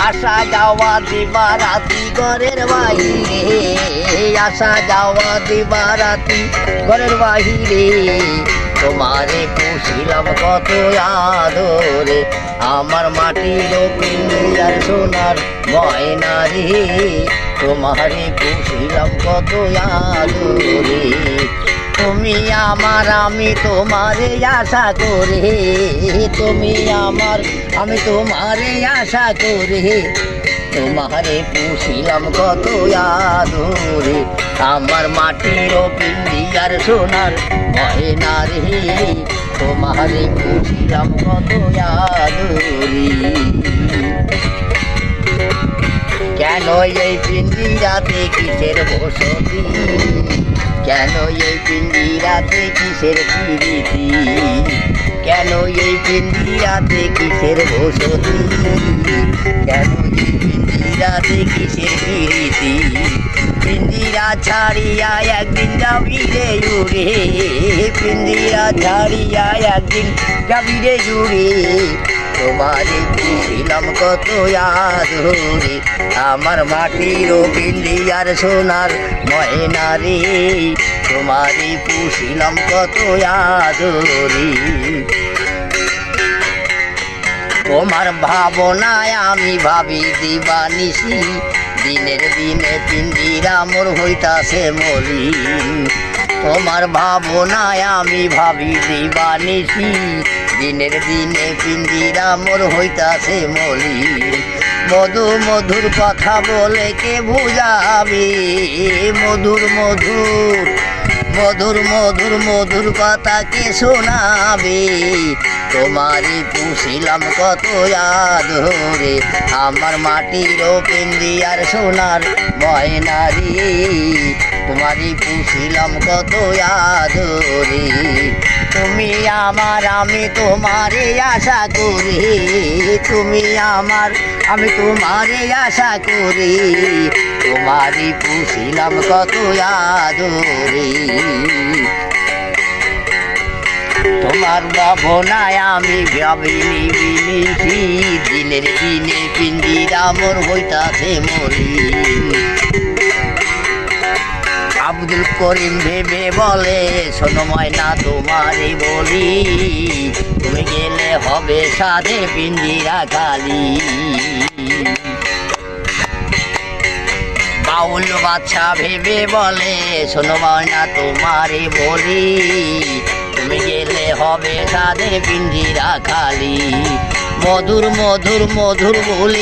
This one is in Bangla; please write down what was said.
আসা যাওয়া দিবা রাতি ঘরের বাহিরে, আসা যাওয়া দিবা রাতি ঘরের বাহিরে, তোমারে পুষিলাম কত আদরে, আমার মাটির পিঞ্জিরার সোনার ময়না রে, তোমারে পুষিলাম কত আদরে। তুমি আমার আমি তোমারে আশা করে, তুমি আমার আমি তোমারে আশা করে, তোমারে পুষিলাম কত আদরে, আমার মাটির পিঞ্জিরার সোনার ময়না রে, তোমারে পুষিলাম কত আদরে। কেন এই পিঞ্জিরাতে কিসের বসতি, কেন এই পিঞ্জিরাতে কিসের প্রীতি, কেন এই পিঞ্জিরাতে কিসের বসতি, কেন এই পিঞ্জিরাতে কিসের প্রীতি, পিঞ্জিরা ছাড়িয়া একদিন যাবি রে উড়ে, পিঞ্জিরা ছাড়িয়া একদিন যাবি রে উড়ে, তোমারে পুষিলাম কত আদরে, আমার মাটির পিঞ্জিরার সোনার ময়না রে, তোমারে পুষিলাম কত আদরে। তোমার ভাবনায় আমি ভাবি দিবানিশি, দিনের দিনে পিঞ্জিরা মোর হইতাছে মলিন, তোমার ভাবনায় আমি ভাবি দিবানিশি, দিনের দিনে পিঞ্জিরা মোর হইতাছে মলিন, মধু মধুর কথা বলে কে বুঝাবে, মধুর মধুর মধুর মধুর মধুর কথা কে শোনাবে, তোমারে পুষিলাম কত আদরে, আমার মাটির পিঞ্জিরার সোনার ময়না রে, তোমারে পুষিলাম কত আদরে। তুমি আমার আমি তোমারে আশা করি, তুমি আমার আমি তোমারে আশা করি, তোমারে পুষিলাম কত আদরে। তোমার ভাবনায় আমি ভাবিনি বিনিছি, দিনের দিনে পিঞ্জিরা মোর হইতাছে মলিন, আব্দুল করিম ভেবে বলে শোনো ময়না তোমারে বলি, তুমি গেলে হবে সাধে পিঞ্জিরা খালি, বাউল বাচ্চা ভেবে বলে শোনো ময়না তোমারে বলি, তুমি গেলে হবে সাধে পিঞ্জিরা খালি, মধুর মধুর মধুর বলি